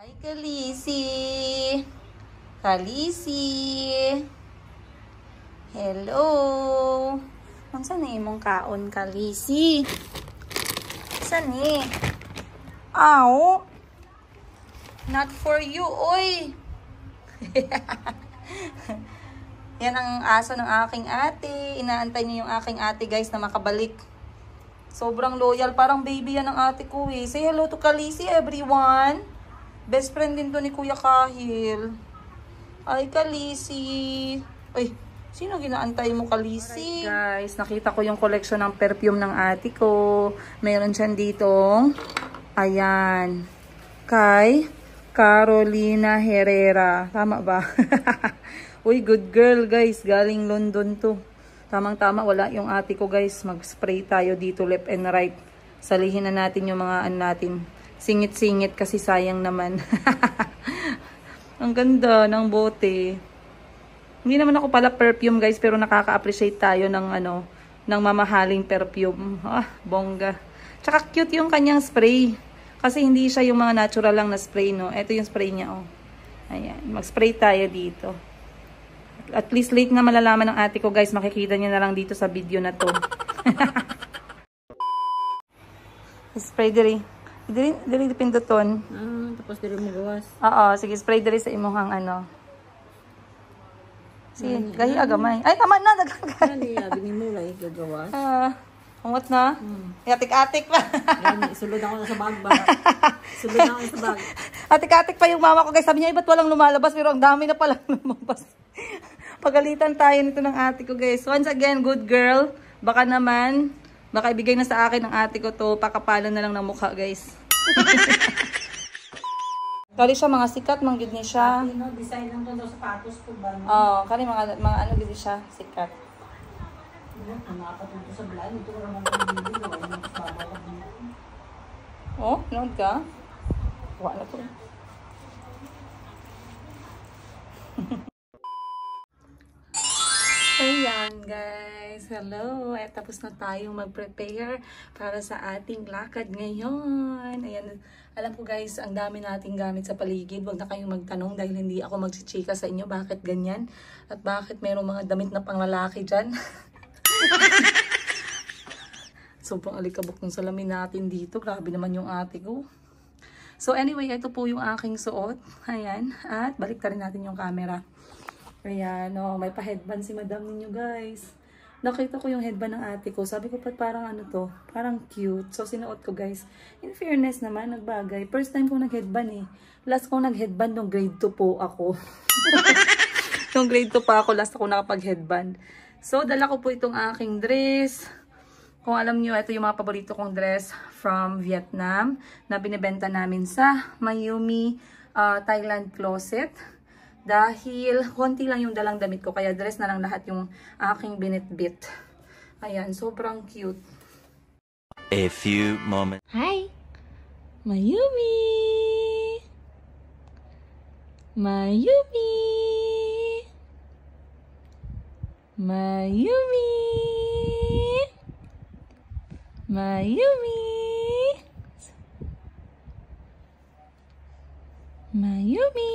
Hi, Kalisi! Kalisi! Hello! Saan na imong kaon, Kalisi? Saan eh? Ow! Not for you, oy! Yan ang aso ng aking ate. Inaantay niya yung aking ate, guys, na makabalik. Sobrang loyal. Parang baby yan ng ate ko eh. Say hello to Kalisi, everyone. Best friend din to ni Kuya Kahil. Ay, Kalisi. Ay, sino ginaantay mo, Kalisi? Alright, guys, nakita ko yung collection ng perfume ng ate ko. Meron siyan ditong, ayan, kay Carolina Herrera. Tama ba? Uy, good girl, guys. Galing London to. Tamang-tama, wala yung ate ko, guys. Mag-spray tayo dito left and right. Salihin na natin yung mga natin. Singit-singit kasi sayang naman. Ang ganda ng bote. Hindi naman ako pala perfume, guys, pero nakaka-appreciate tayo ng ng mamahaling perfume. Ah, bongga. Tsaka cute yung kanyang spray. Kasi hindi siya yung mga natural lang na spray, no. Ito yung spray niya, oh. Ayan, mag-spray tayo dito. At least late nga malalaman ng ate ko, guys. Makikita niyo na lang dito sa video na to. Spray diri. Diri pinduton. Tapos diri mo gawas. Oo, sige, spray diri sa imong sige, gahi agamay. Ay, tama na, Kani abi mo lay gagawas. Ungot na? Atik-atik pa. Isulod ako sa bag ba. Isulod ako sa bag. Atik-atik pa yung mama ko, guys. Sabi niya, ba't walang lumalabas? Pero ang dami na palang lumabas. Pagalitan tayo nito ng ate ko, guys. Once again, good girl. Baka ibigay na sa akin ng ate ko to. Pakapalan na lang ng mukha, guys. Kali siya, mga sikat, manggid niya siya. Design lang to sapatos ko ba? Oo, kali mga ano gid siya, sikat. Ang nakapatuto sa vlog, ito naman ang video. Oh, nood ka? Wala to. Ayan, guys. Hello. At tapos na tayong mag-prepare para sa ating lakad ngayon. Ayan. Alam ko, guys, ang dami nating gamit sa paligid. Huwag na kayong magtanong dahil hindi ako magchichika sa inyo. Bakit ganyan? At bakit mayroong mga damit na panglalaki dyan? Sobrang alikabok ng salamin natin dito. Grabe naman yung ate ko. So anyway, ito po yung aking suot. Ayan. At balik rin natin yung camera. Ayan, oh, may pa-headband si madam ninyo, guys. Nakita ko yung headband ng ate ko. Sabi ko, parang ano to? Parang cute. So, sinuot ko, guys. In fairness naman, nagbagay. First time ko nag-headband eh. Last ko nag-headband nung grade 2 po ako. Nung grade 2 pa ako, last ako nakapag-headband. So, dala ko po itong aking dress. Kung alam nyo, ito yung mga paborito kong dress from Vietnam na binibenta namin sa Mayumi Thailand Closet. Dahil konti lang yung dalang damit ko, kaya dress na lang lahat yung aking binitbit. Ayan, sobrang cute. A few moments. Hi! Mayumi! Mayumi! Mayumi! Mayumi! Mayumi!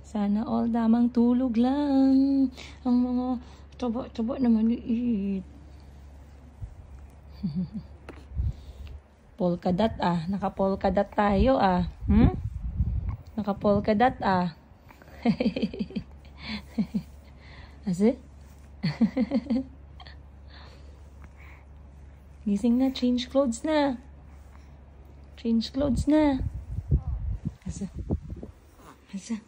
Sana all damang tulog lang. Ang mga taba-taba na maliit. Polkadat ah. Naka-polkadat tayo ah. Naka-polkadat ah. Ase? Gising na. Change clothes na. Change clothes na. Ase? Ase?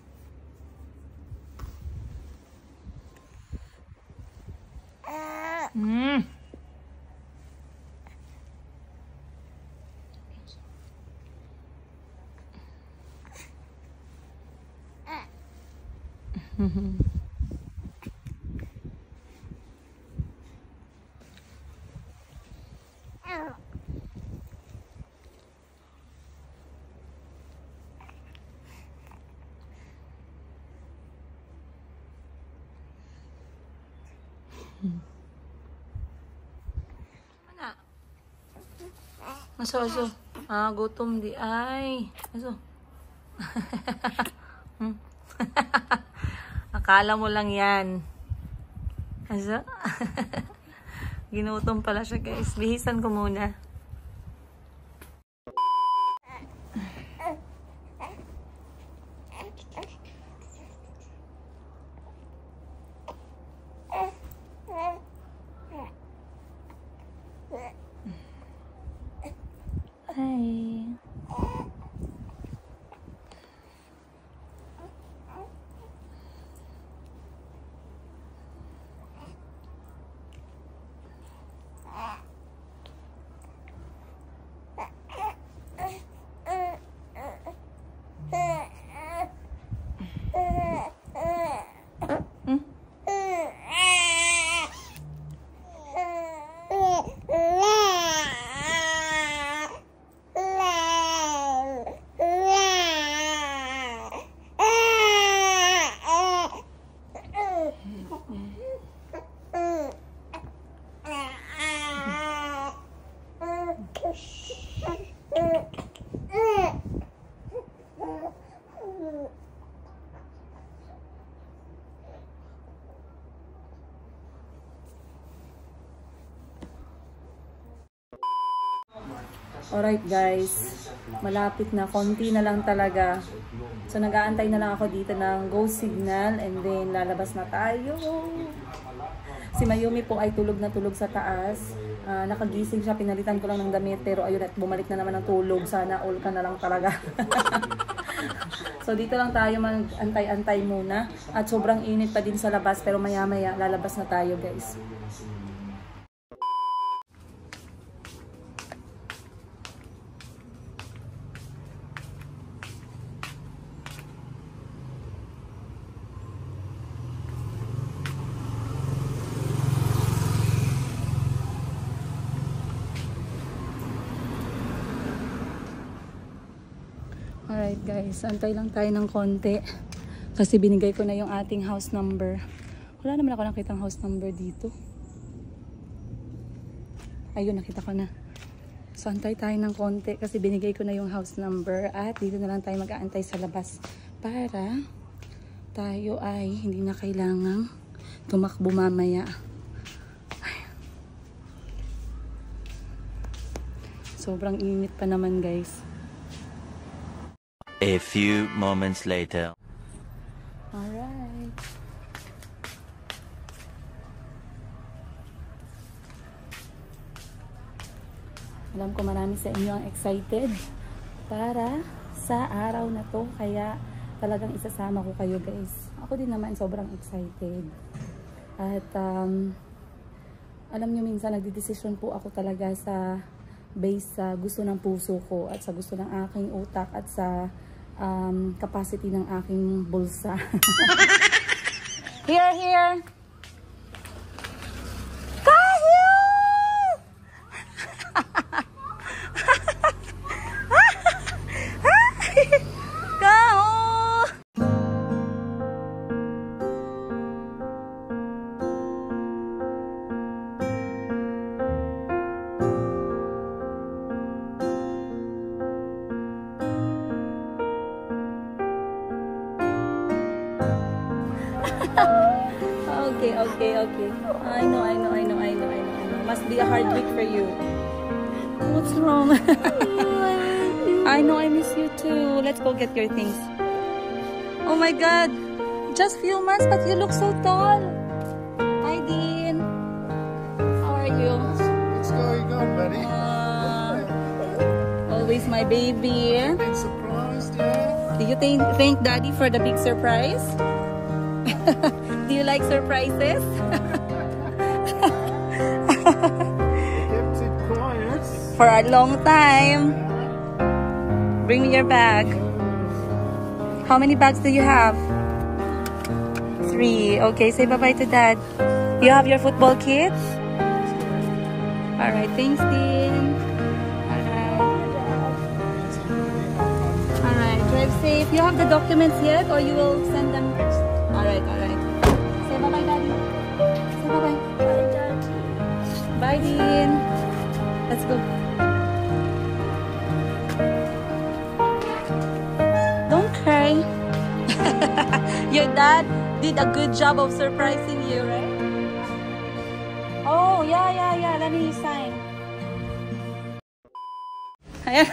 Aso. Gutom di ay. Aso. Akala mo lang yan. Asa? Ginutom pala siya guys. Bihisan ko muna. Hi. Alright guys, malapit na, konti na lang talaga. So nag-aantay na lang ako dito ng go signal and then lalabas na tayo. Si Mayumi po ay tulog na tulog sa taas. Nakagising siya, pinalitan ko lang ng damit pero ayun at bumalik na naman ng tulog. Sana all ka na lang talaga. So dito lang tayo mag-antay-antay muna. At sobrang init pa din sa labas pero maya-maya lalabas na tayo guys. Alright guys, antay lang tayo ng konti. Kasi binigay ko na yung ating house number. Wala naman ako nakitang house number dito. Ayun, nakita ko na. So antay tayo ng konti kasi binigay ko na yung house number. At dito na lang tayo mag-aantay sa labas. Para tayo ay hindi na kailangang tumakbo mamaya. Ay. Sobrang init pa naman guys. A few moments later. Alright. Alam ko marami sa inyo ang excited para sa araw na to. Kaya talagang isasama ko kayo guys. Ako din naman sobrang excited. At alam nyo minsan nagdidesisyon po ako talaga sa base sa gusto ng puso ko at sa gusto ng aking utak at sa capacity ng aking bulsa. Here, here! Kahil! Kahil! Okay. I know. Must be a hard week for you. What's wrong? I know, I miss you too. Let's go get your things. Oh my God. Just few months, but you look so tall. Hi, Dean. How are you? What's going on, buddy? Always my baby. Big surprised, yeah? Do you thank Daddy for the big surprise? Do you like surprises? Kept it quiet. For a long time. Bring me your bag. How many bags do you have? 3. Okay, say bye-bye to Dad. You have your football kit? Alright, thanks, Dean. Alright, drive safe. You have the documents yet or you will send them first? Alright. Say bye-bye, Daddy. Say bye-bye. Bye, Daddy. Bye, Dean. Let's go. Don't Your dad did a good job of surprising you, right? Oh, yeah. Let me sign. Ayan.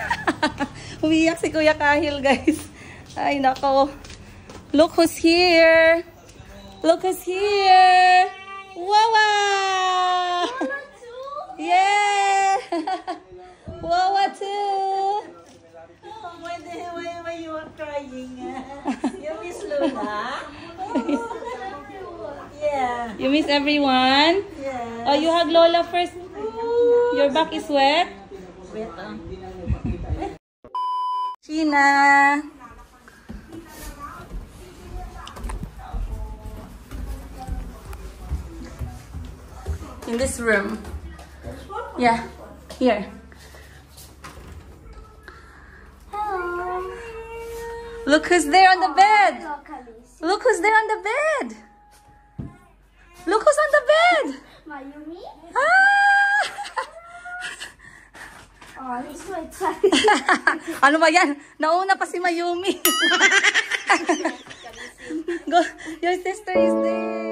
Umiyak si Kuya Kahil, guys. Ay, nako. Look who's here. Look who's here. Wawa! Yeah! Wawa too! Why you are crying? You miss Luna? Yeah. You miss everyone? Yeah. Oh, you hug Lola first. Your back is wet? Wait, Sheena! In this room. Yeah, here. Look who's there on the bed. Look who's there on the bed. Look who's on the bed. Mayumi? Ah! Oh, he's so excited. Ano ba yan? Nauna pa si Mayumi. Go, your sister is there.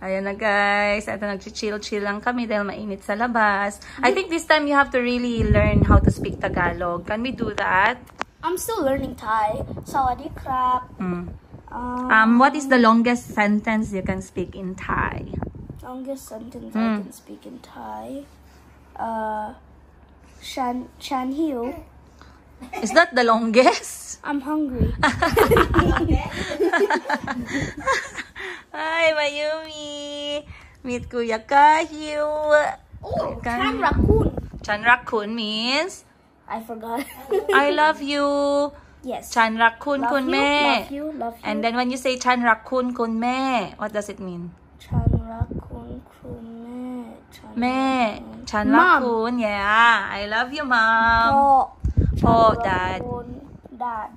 Ayan na guys, ito nag-chill lang kami dahil mainit sa labas. I think this time you have to really learn how to speak Tagalog. Can we do that? I'm still learning Thai. Sawadee krap. What is the longest sentence you can speak in Thai? Longest sentence I can speak in Thai. Chan hiu. Is that the longest? I'm hungry. Hi, Mayumi! Meet Kuya Kahil. Oh, Chan raccoon. Chan Raccoon means I forgot. I love you. Yes. Chan Raccoon Love kun you, me. love you, love you. And then when you say Chan Raccoon kun me, what does it mean? Chan raccoon kume. Me. Chan Mom. Raccoon, yeah. I love you, Mom. Oh, Dad. Dad.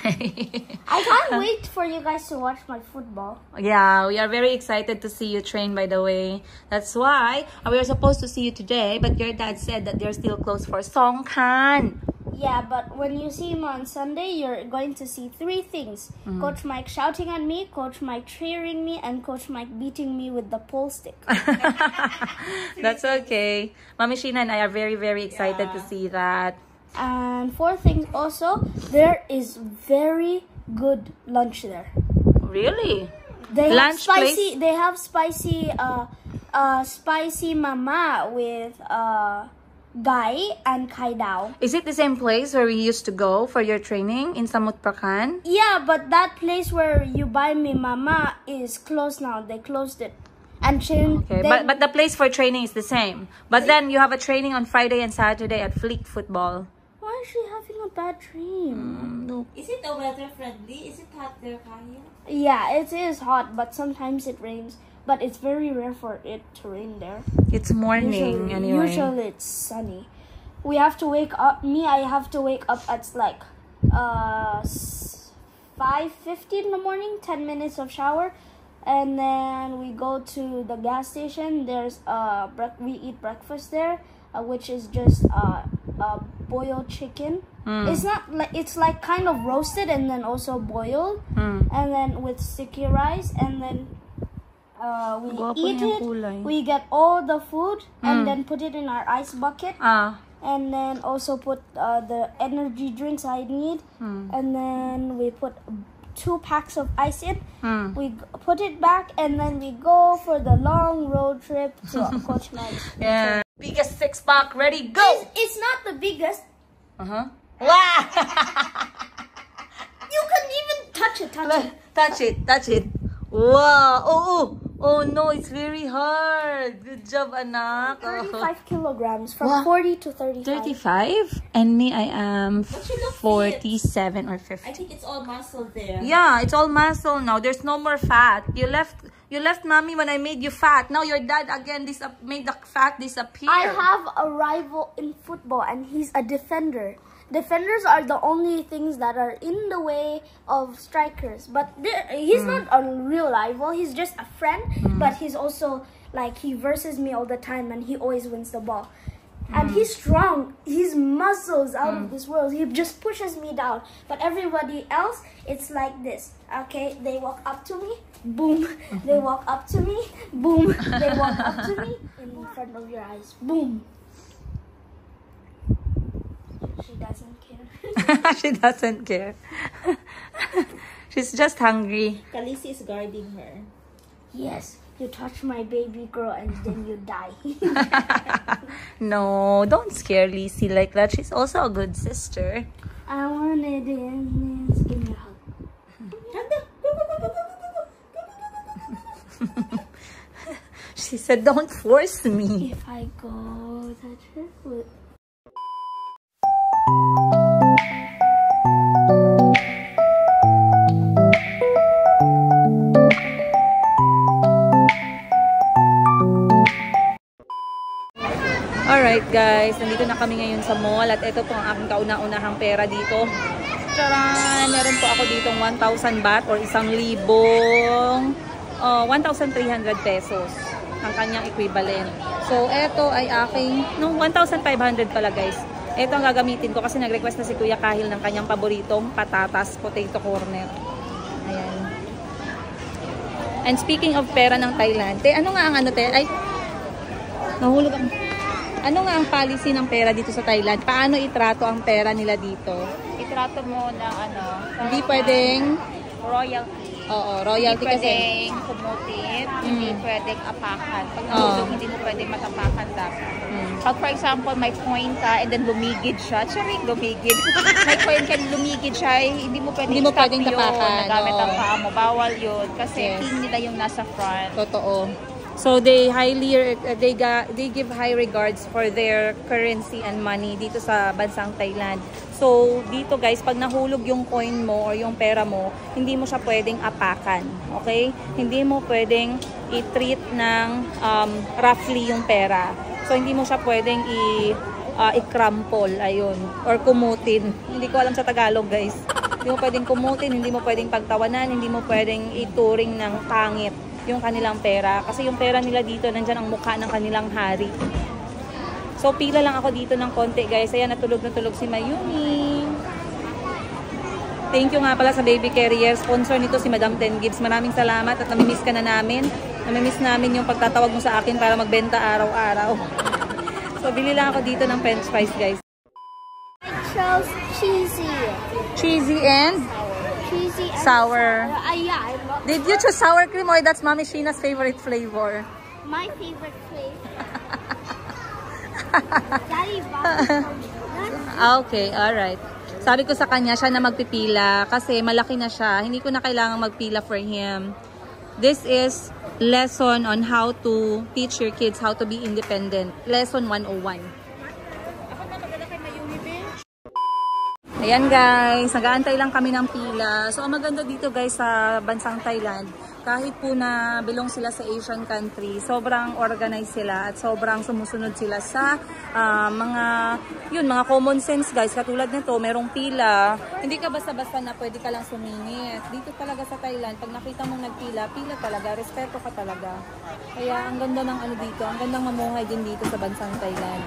I can't wait for you guys to watch my football. Yeah, we are very excited to see you train, by the way. That's why we were supposed to see you today, but your dad said that they're still closed for Songkran. Yeah, but when you see him on Sunday, you're going to see three things. Coach Mike shouting at me, Coach Mike cheering me, and Coach Mike beating me with the pole stick. That's okay. Mami Sheena and I are very, very excited to see that. And fourth thing also, there is very good lunch there. Really? They Lunch have spicy. place? They have spicy mama with gai and kai dao. Is it the same place where we used to go for your training in Samut Prakan? Yeah, but that place where you buy me mama is closed now. They closed it. And Okay, but the place for training is the same. But then you have a training on Friday and Saturday at Fleet Football. why is she having a bad dream? No. Is it a weather friendly? Is it hot there, Kaya? Yeah, it is hot, but sometimes it rains. But it's very rare for it to rain there. It's morning anyway. Usually it's sunny. We have to wake up. I have to wake up at like 5:50 in the morning. 10 minutes of shower, and then we go to the gas station. There's we eat breakfast there, which is just boiled chicken. It's not like, it's like kind of roasted and then also boiled, and then with sticky rice, and then we eat it. We get all the food and then put it in our ice bucket, and then also put the energy drinks I need, and then we put 2 packs of ice in. We put it back, and then we go for the long road trip to Coach Mike's. Yeah. Biggest six-pack. Ready, go! It's not the biggest. Uh-huh. Wow! You can even touch it. Touch it. Wow! Oh no, it's very hard. Good job, anak. 35 kilograms from Wow. 40 to 35. 35? And me, I am you look 47 or 50. I think it's all muscle there. Yeah, it's all muscle now. There's no more fat. You left mommy when I made you fat. Now your dad again made the fat disappear. I have a rival in football, and he's a defender. Defenders are the only things that are in the way of strikers. But he's not a real rival. He's just a friend. But he's also like, he versus me all the time, and he always wins the ball. And he's strong. His muscles out of this world. He just pushes me down. But everybody else, it's like this. Okay, they walk up to me, boom. They walk up to me, boom. They walk up to me in front of your eyes, boom. She doesn't care. She doesn't care. She's just hungry. Khaleesi is guarding her. Yes, you touch my baby girl and then you die. No, don't scare Lizzie like that. She's also a good sister. I wanted it. Give me a hug. She said, don't force me. If I go touch her foot. Alright guys, nandito na kami ngayon sa mall at ito po ang aking kauna-unahang pera dito. Charan! Meron po ako ditong 1,000 baht or 1,300 pesos ang kanyang equivalent. So, ito ay aking, 1,500 pala guys. Ito ang gagamitin ko kasi nag-request na si Kuya Kahil ng kanyang paboritong patatas, potato corner. Ayan. And speaking of pera ng Thailand, ano nga ang ay, nahulog ako. Ano nga ang policy ng pera dito sa Thailand? Paano itrato ang pera nila dito? Itrato mo na Hindi pwedeng royalty. Oo, royalty Hindi kasi. pwedeng kumutin, hindi pwedeng apakan. Pag nahulog, hindi mo pwedeng matapakan dapat. Pag for example, may point ka and then lumigid siya, lumigid. May point ka, lumigid siya, hindi mo pwedeng tapakan. Nagamit ang Oo. paa mo. Bawal yun. Kasi Yes. king nila yung nasa front. Totoo. So they give high regards for their currency and money dito sa bansang Thailand. So dito guys, pag nahulog yung coin mo or yung pera mo, hindi mo siya pwedeng apakan. Okay? Hindi mo pwedeng i-treat ng roughly yung pera. So hindi mo siya pwedeng i-crumple, ayun, or kumutin. Hindi ko alam sa Tagalog guys. Hindi mo pwedeng kumutin, hindi mo pwedeng pagtawanan, hindi mo pwedeng ituring ng pangit yung kanilang pera. Kasi yung pera nila dito, nandyan ang mukha ng kanilang hari. So, pila lang ako dito ng konti, guys. Ayan, natulog si Mayumi. Thank you nga pala sa baby carrier. Sponsor nito si Madam Ten Gibbs. Maraming salamat at namimiss ka na namin. Namimiss namin yung pagtatawag mo sa akin para magbenta araw-araw. So, bili lang ako dito ng french fries, guys. I chose cheesy. Cheesy and Cheesy and sour. Yeah, I love Did you choose sour cream or that's Mami Sheena's favorite flavor? my favorite flavor. Daddy bought Okay, alright. Sabi ko sa kanya, siya na magpipila kasi malaki na siya. Hindi ko na kailangang magpila for him. This is lesson on how to teach your kids how to be independent. Lesson 101. Ayan guys, nag-aantay lang kami ng pila. So ang maganda dito guys sa bansang Thailand, kahit po na belong sila sa Asian country, sobrang organized sila at sobrang sumusunod sila sa mga common sense guys. Katulad nito, merong pila. Hindi ka basta-basta na pwede ka lang sumingit. Dito talaga sa Thailand, pag nakita mong nagpila, pila talaga, respeto ka talaga. Kaya ang ganda ng dito, ang gandang mamuhay din dito sa bansang Thailand.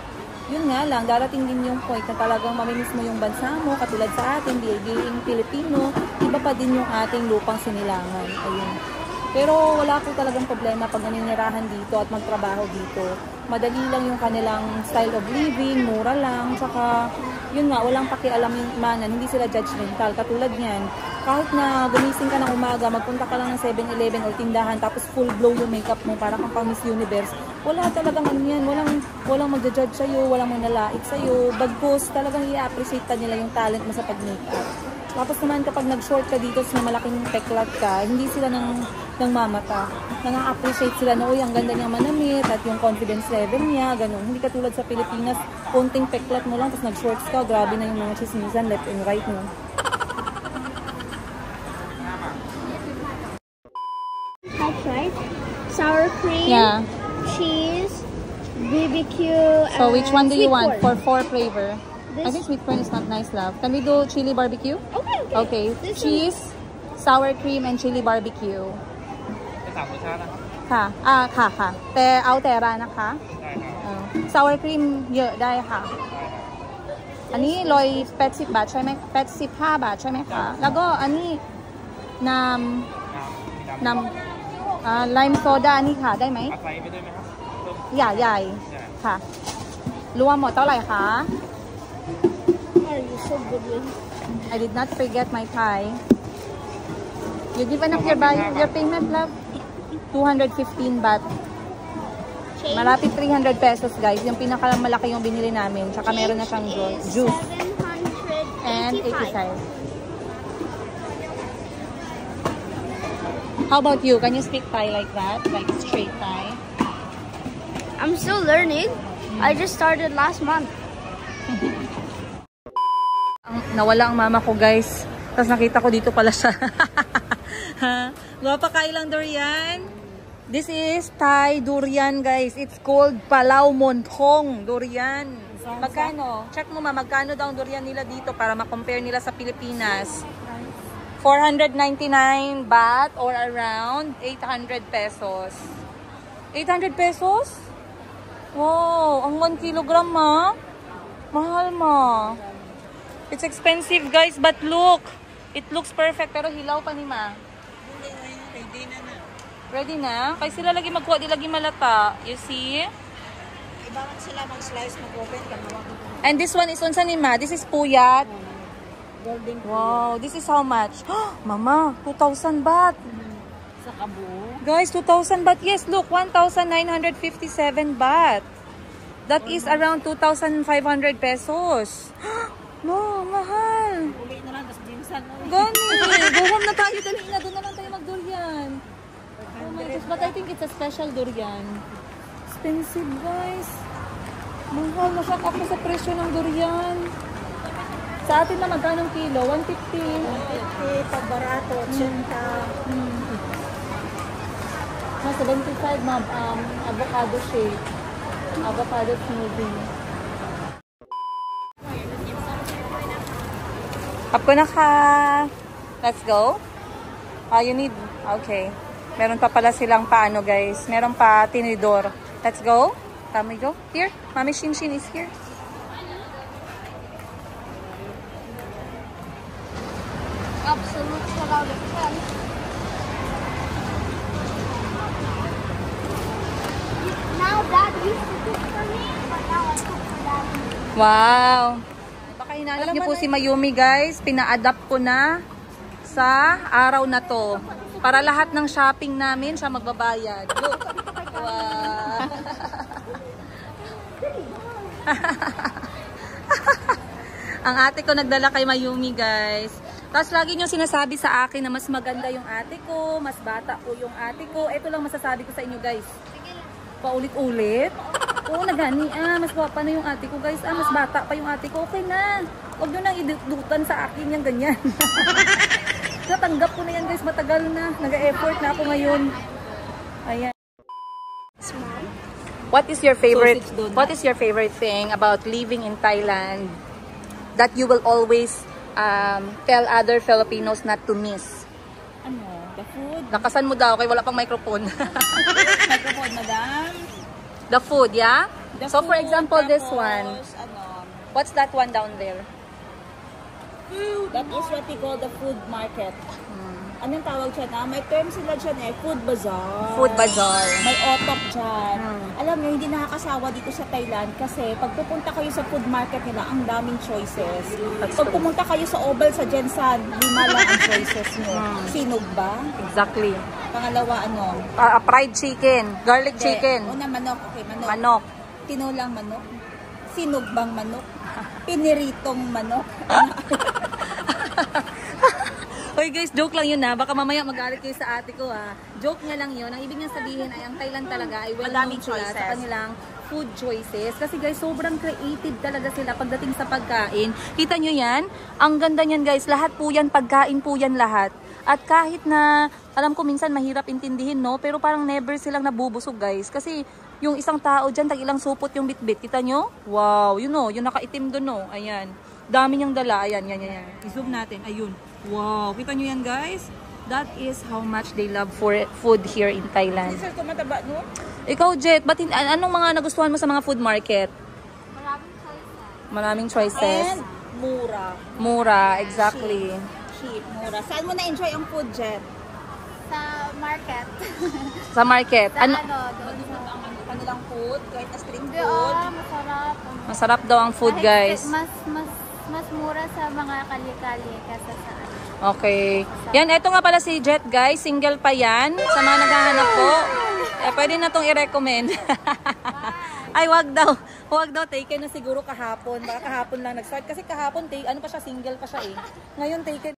Yun nga lang, darating din yung point na talagang mamimiss mo yung bansa mo, katulad sa atin, being Pilipino, iba pa din yung ating lupang sinilangan. Ayun. Pero wala ko talagang problema pag naninirahan dito at magtrabaho dito. Madali lang yung kanilang style of living, mura lang, tsaka yun nga, walang pakialam yung imanan, hindi sila judgmental. Katulad niyan, kahit na gumising ka ng umaga, magpunta ka lang ng 7-Eleven o tindahan, tapos full blow yung makeup mo para kang pang Miss Universe, wala talagang ano yan, walang magja-judge sa'yo, walang manlalait sa'yo. Bagkus, talagang i-appreciate ka nila yung talent mo sa pag-makeup. Tapos naman kapag nag-short ka dito sa malaking peklat ka, hindi sila nang mamata. Nang-appreciate sila na, uy, ang ganda niyang manamit at yung confidence level niya, ganun. Hindi katulad sa Pilipinas, konting peklat mo lang, tapos nag-shorts ka, grabe na yung mga chismisan left and right mo. I tried sour cream, Yeah. cheese, BBQ. So which one do you sweet want corn. for 4 flavor? I think sweet corn is not nice, love. Can we do chili barbecue? Okay, okay. Okay. This Cheese, sour cream, and chili barbecue. 3 รสชาตินะครับ ค่ะ ค่ะ แต่เอาแต่ร้านนะคะ ได้ครับ sour cream เยอะได้ค่ะ อันนี้180 บาทใช่ไหม85 บาทใช่ไหมคะ แล้วก็อันนี้น้ำไลม์โซดานี่ค่ะ ได้ไหม เอาไฟไปด้วยไหมครับต้ม ใหญ่ค่ะ รวมหมดเท่าไหร่คะ Oh, you're so good with I did not forget my pie. You given up your payment, love? 215 baht. change. Malapit 300 pesos, guys. Yung pinakamalaki yung binili namin. Tsaka meron na siyang juice. And 85. How about you? Can you speak Thai like that? Like straight Thai? I'm still learning. I just started last month. Nawala ang mama ko, guys. Tapos nakita ko dito pala siya. Gwapa ka ilang durian? This is Thai durian, guys. It's called Palau Montong durian. Magkano? Check mo magkano daw ang durian nila dito para ma-compare nila sa Pilipinas. 499 baht or around 800 pesos. 800 pesos? Wow, ang 1 kilogram ma. Mahal ma. It's expensive, guys, but look. It looks perfect pero hilaw pa ni ma. Ready na? Kaya sila lagi magkuha, di lagi malata. You see? Ibawan sila mag-slice, mag-open ka naman. And this one is unsa ni ma? This is puyat. Golden Wow, this is how much? Mama, 2,000 baht. sa kabo. Guys, 2,000 baht. Yes, look, 1,957 baht. That is around 2,500 pesos. No, mahal. Uli na lang, tas dimsan. Gani, go home na tayo. Dali na, doon na lang tayo mag-durian. Oh my gosh, but I think it's a special durian. Expensive, guys. Mahal, nashock ako sa presyo ng durian. Sa atin na magkano kilo? 150. Pag barato, 80. 75, ma'am. Avocado shake. Avocado smoothie. Kapko na ka. Let's go. You need, okay. Meron pa pala silang paano, guys. Meron pa tinidor. Let's go. Can we go? Here. Mami Shinshin is here. Absolute salad of 10. Now Dad used to cook for me, but now I cook for Dad. Wow. Baka hinanap niyo po si Mayumi, guys. Pina-adapt ko na sa araw na to. Para lahat ng shopping namin siya magbabayad. Look. Wow. Ang ate ko nagdala kay Mayumi, guys. Tapos lagi niyong sinasabi sa akin na mas maganda yung ate ko, mas bata po yung ate ko. Ito lang masasabi ko sa inyo, guys. Paulit-ulit. Oo, nagani. Mas guwapa na yung ate ko, guys. Mas bata pa yung ate ko. Okay na. Huwag nyo nang idutan sa akin yung ganyan. Natanggap ko na yan, guys. Matagal na. Nag-effort na ako ngayon. Ayan. What is your favorite thing about living in Thailand that you will always tell other Filipinos not to miss? Ano? The food? Lakasan mo daw, kaya wala pang microphone. Microphone, madam. The food, yeah? The So for food, example, this tapos, one. Ano? What's that one down there? That is what we call the food market. anong tawag dyan may term sila dyan food bazaar. Food bazaar. May otop dyan. Alam nyo, hindi nakakasawa dito sa Thailand kasi pag pupunta kayo sa food market nila, ang daming choices. Pag pumunta kayo sa Oval sa Jensan, 5 lang ang choices nyo. Sinog ba? Exactly. Pangalawa, Fried chicken, garlic chicken, Una, manok. Okay, manok. manok. Tinulang manok. Sinog bang manok? Piniritong manok. Hoy guys, joke lang yun Baka mamaya magalit kayo sa ate ko Joke niya lang yun. Ang ibig niya sabihin ay ang Thailand talaga ay well-known sila sa kanilang food choices. Kasi guys, sobrang creative talaga sila pagdating sa pagkain. Kita nyo yan? Ang ganda niyan guys. Lahat po yan, pagkain po yan lahat. At kahit na, alam ko minsan mahirap intindihin, no? Pero parang never silang nabubusog guys. Kasi yung isang tao dyan, tag-ilang supot yung bitbit. Kita nyo? Wow, yun o. Yung nakaitim doon o. Ayan. Dami niyang dala. Ayan, yan. I-zoom natin. Ayun. Wow. Kita nyo yan guys? That is how much they love for food here in Thailand. Sir, tumataba, no? Ikaw, Jet, anong mga nagustuhan mo sa mga food market? Maraming choices. And mura. Mura, exactly. Cheap, mura. Saan mo na-enjoy ang food, Jet? Sa market. Sa market. Ano? Doon sa kanilang food, kahit na street food. Masarap. Masarap daw ang food, guys. Mas mura sa mga kali-kali kaysa sa Okay. Yan, eto nga pala si Jet, guys. Single pa yan. Sa mga naghahanap po. Pwede na tong i-recommend. Ay, wag daw. Wag daw. Taken na siguro kahapon. Baka kahapon lang nag-start. Kasi kahapon, ano pa siya, single pa siya eh. Ngayon, taken.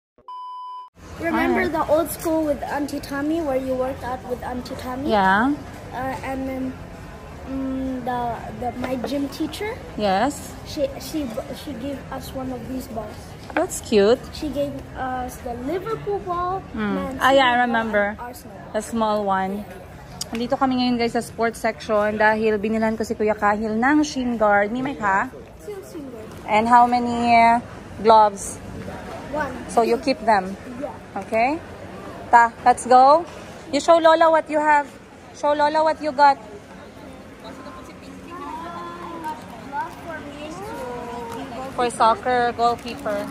Remember the old school with Auntie Tammy where you worked out with Auntie Tammy? Yeah. And then my gym teacher, Yes. she gave us one of these balls. That's cute. She gave us the Liverpool ball. Man Ah, yeah, I City ball, remember. and Arsenal. The small one. Nandito kami ngayon guys sa sports section dahil binilan ko si Kuya Kahil ng shin guard. May ka? And how many gloves? One. So you keep them. Yeah. Okay? Let's go. You show Lola what you have. Show Lola what you got. For soccer, goalkeeper.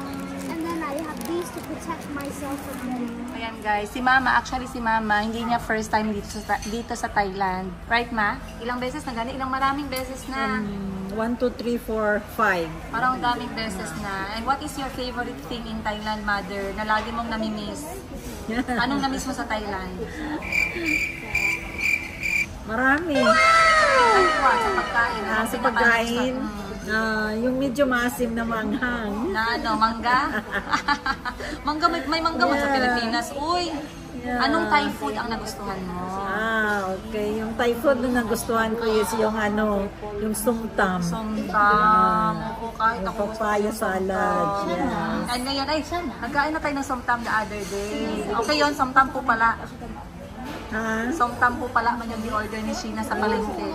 And then I have these to protect myself from them. Ayan guys, si Mama, si Mama, hindi niya first time dito sa Thailand. Right, Ma? Ilang beses na gani? Maraming beses na. 1, 2, 3, 4, 5. Parang daming beses na. And what is your favorite thing in Thailand, Mother, na lagi mong namimiss? Anong namiss mo sa Thailand? Marami. Sa pagkain. Sa pagkain, yung medyo maasim na manghang. Na ano, mangga? may mangga mo sa Pilipinas. Uy! Anong Thai food ang nagustuhan mo? Okay. Yung Thai food na nagustuhan ko is yung yung sumtam. Somtam. Oo, kahit Yung ako gusto papaya ng salad. somtam. Yeah. And ngayon, nagkain na tayo ng somtam the other day. Okay yun, somtam po pala. Somtam po pala man yung di-order ni Sheena sa palengke.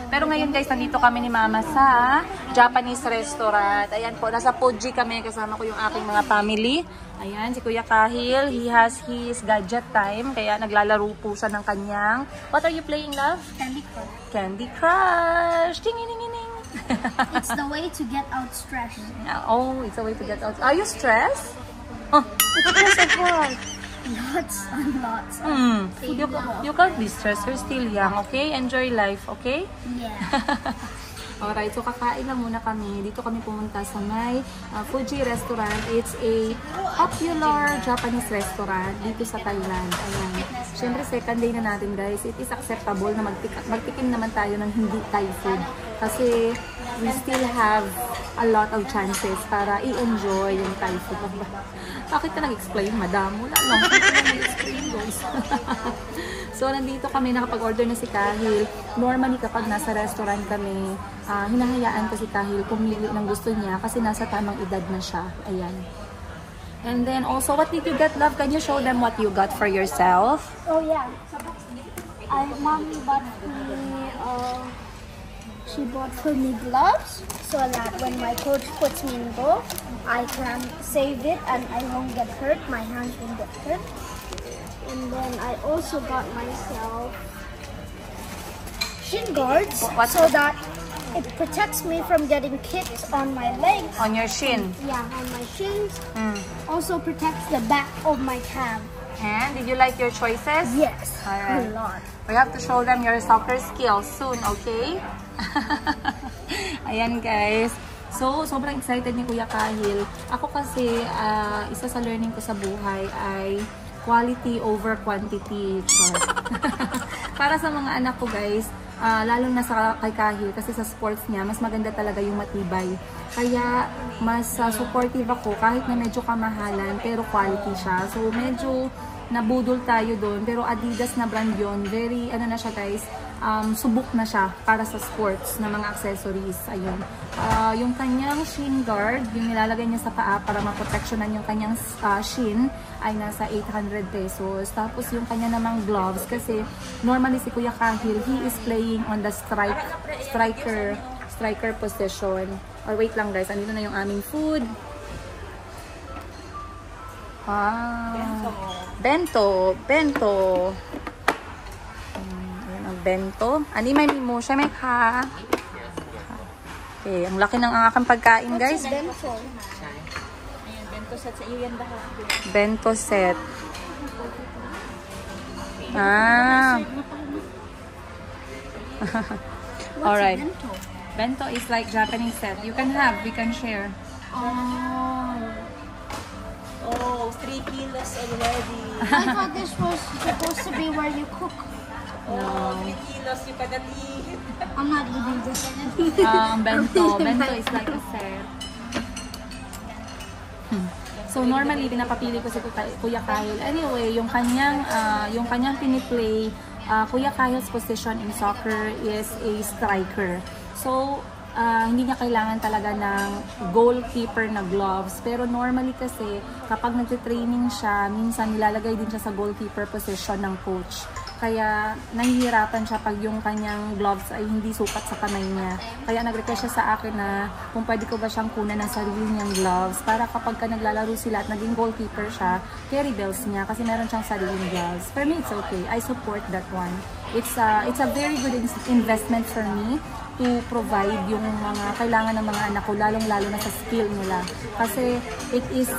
Pero ngayon guys, nandito kami ni Mama sa Japanese restaurant. Ayan po, nasa Puji kami. Kasama ko yung aking mga family. Ayan, si Kuya Kahil. He has his gadget time. Kaya naglalaro po siya ng kanyang... What are you playing, love? Candy Crush. Candy Crush! Ding-ding-ding-ding! It's the way to get out stress. Oh, it's a way to get out. Are you stressed? Oh, Because of what? Lots and lots. You can't be stressed. You're still young, okay? Enjoy life, okay? Yeah. Alright, so kakain lang muna kami. Dito kami pumunta sa may Fuji restaurant. It's a popular Japanese restaurant dito sa Thailand. Ayan. Siyempre, second day na natin guys. It is acceptable na magtikim naman tayo ng hindi Thai food. Kasi we still have a lot of chances para i-enjoy yung Thai food. Bakit ka nag-explain, madam? Wala lang. Bakit ka nag-explain, guys? So, nandito kami, nakapag-order na si Kahil. Normally, kapag nasa restaurant kami, hinahayaan ko si Kahil pumili ng gusto niya kasi nasa tamang edad na siya. Ayan. And then, also, what did you get, love? Can you show them what you got for yourself? Oh yeah. Mommy bought me. She bought for me gloves so that when my coach puts me in goal, I can save it and I won't get hurt. My hands won't get hurt. And then I also got myself shin guards so that It protects me from getting kicked on my legs. On your shin. Yeah, on my shins. Mm. Also protects the back of my calf. And did you like your choices? Yes, Alright. a lot. We have to show them your soccer skills soon, okay? Ayan guys. So, sobrang excited ni Kuya Kahil. Ako kasi, isa sa learning ko sa buhay ay quality over quantity. Para sa mga anak ko guys, lalo na sa kay Kahil kasi sa sports niya, mas maganda talaga yung matibay. Kaya, mas supportive ako kahit na medyo kamahalan, pero quality siya. So, medyo nabudol tayo doon. Pero Adidas na brand yun. Very, ano na siya guys, subok na siya para sa sports na mga accessories. Ayun. Yung kanyang shin guard, yung nilalagay niya sa paa para maproteksyonan yung kanyang shin, ay nasa 800 pesos. Tapos yung kanya namang gloves, kasi normally si Kuya Kahil, he is playing on the striker position. Or wait lang guys, andito na yung aming food. Bento. Ayan ang bento. Ani may mimo siya, may ka. Okay, ang laki ng aking pagkain, guys. Bento. Ayan, bento set sa iyo yan lahat. Bento set. Alright. Bento? Bento is like Japanese set. You can have, we can share. Oh, 3 kilos already. I thought this was supposed to be where you cook. Oh, 3 kilos you cannot eat. I'm not eating this. Bento. Bento is like a set. So normally pinapapili ko si Kuya Kahil. Anyway, yung kanyang piniplay, Kuya Kahil's position in soccer is a striker. So hindi niya kailangan talaga ng goalkeeper na gloves. Pero normally kasi, kapag nagtitraining siya, minsan nilalagay din siya sa goalkeeper position ng coach. Kaya nahihirapan siya pag yung kanyang gloves ay hindi sukat sa kamay niya. Kaya nag-request siya sa akin na kung pwede ko ba siyang kunan ng sarili niyang gloves para kapag ka naglalaro sila at naging goalkeeper siya, carry bells niya kasi meron siyang sariling gloves. For me, it's okay. I support that one. It's a very good investment for me to provide yung mga kailangan ng mga anak ko, lalong-lalo na sa skill nila. Kasi it's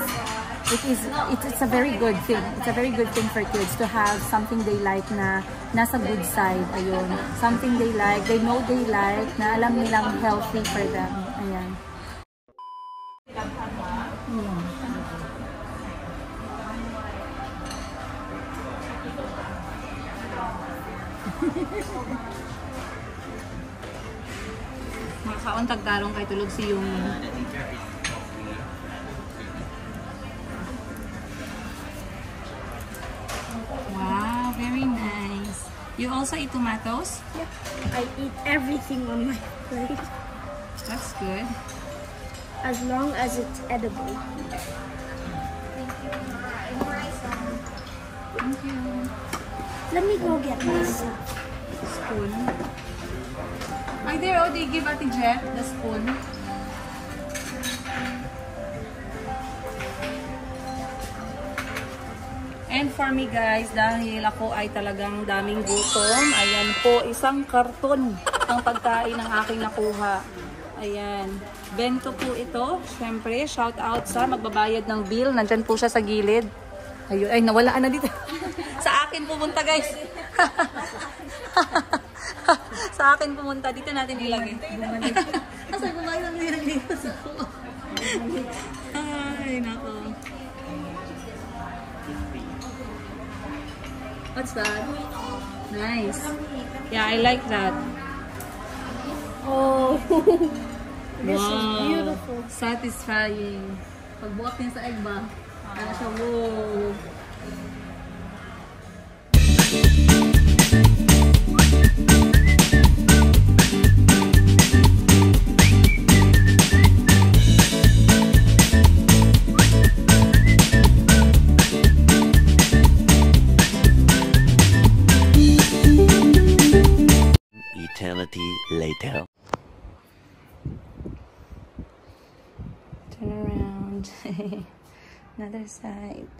a very good thing. It's a very good thing for kids to have something they like na nasa good side. Ayun. Something they like, they know they like, na alam nilang healthy for them. Ayan. Makaon tagtarong kay tulog si yung wow, very nice. You also eat tomatoes? Yep. I eat everything on my plate. That's good. As long as it's edible. Thank you. Let me go get myself. Spoon. Ay, there, oh, they give Ate Jeff the spoon. And for me guys, dahil ako ay talagang daming gutom, ayan po, isang karton ang pagkain ng aking nakuha. Ayan. Bento po ito. Siyempre, shout out sa magbabayad ng bill. Nandyan po siya sa gilid. Ayun, ay nawalaan na dito. Sa akin pumunta guys. Sa akin pumunta. Dito natin ilagay. Asa kumain lang nilagay ko sa ko. Ay, nako. What's that? Nice. Yeah, I like that. Oh, this Wow. is beautiful. Satisfying. Pagbuhat niya sa egg ba? Ano siya, wow. Eternity later. Turn around. Another side.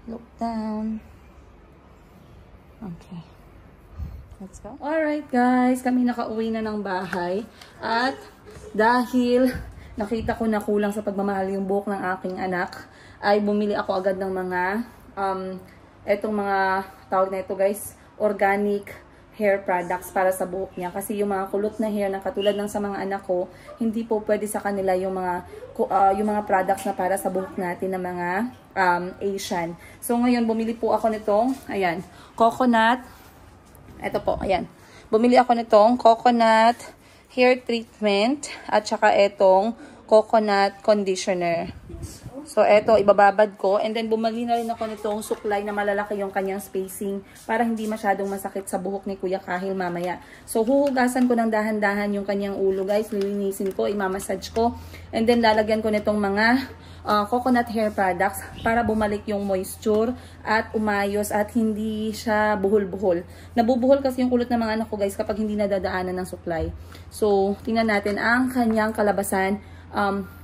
Look down. Okay. Let's go. Alright guys, kami nakauwi na ng bahay. At dahil nakita ko na kulang sa pagmamahal yung buhok ng aking anak, ay bumili ako agad ng mga, etong mga, tawag na ito guys, organic hair products para sa buhok niya. Kasi yung mga kulot na hair na katulad ng sa mga anak ko, hindi po pwede sa kanila yung mga products na para sa buhok natin na mga Asian. So ngayon, bumili po ako nitong, ayan, coconut. Ito po, ayan. Bumili ako nitong coconut hair treatment at saka itong coconut conditioner. So, eto, ibababad ko. And then, bumali na rin ako nitong suklay na malalaki yung kanyang spacing para hindi masyadong masakit sa buhok ni Kuya Kahil mamaya. So, huhugasan ko ng dahan-dahan yung kanyang ulo, guys. Lilinisin ko, imamassage ko. And then, lalagyan ko nitong mga coconut hair products para bumalik yung moisture at umayos at hindi siya buhol-buhol. Nabubuhol kasi yung kulot ng mga anak ko, guys, kapag hindi nadadaanan ng suklay. So, tingnan natin ang kanyang kalabasan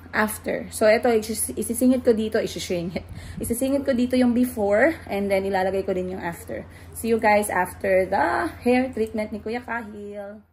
after. So, ito, isisingit ko dito, isisingit ko dito yung before, and then ilalagay ko din yung after. See you guys after the hair treatment ni Kuya Kahil.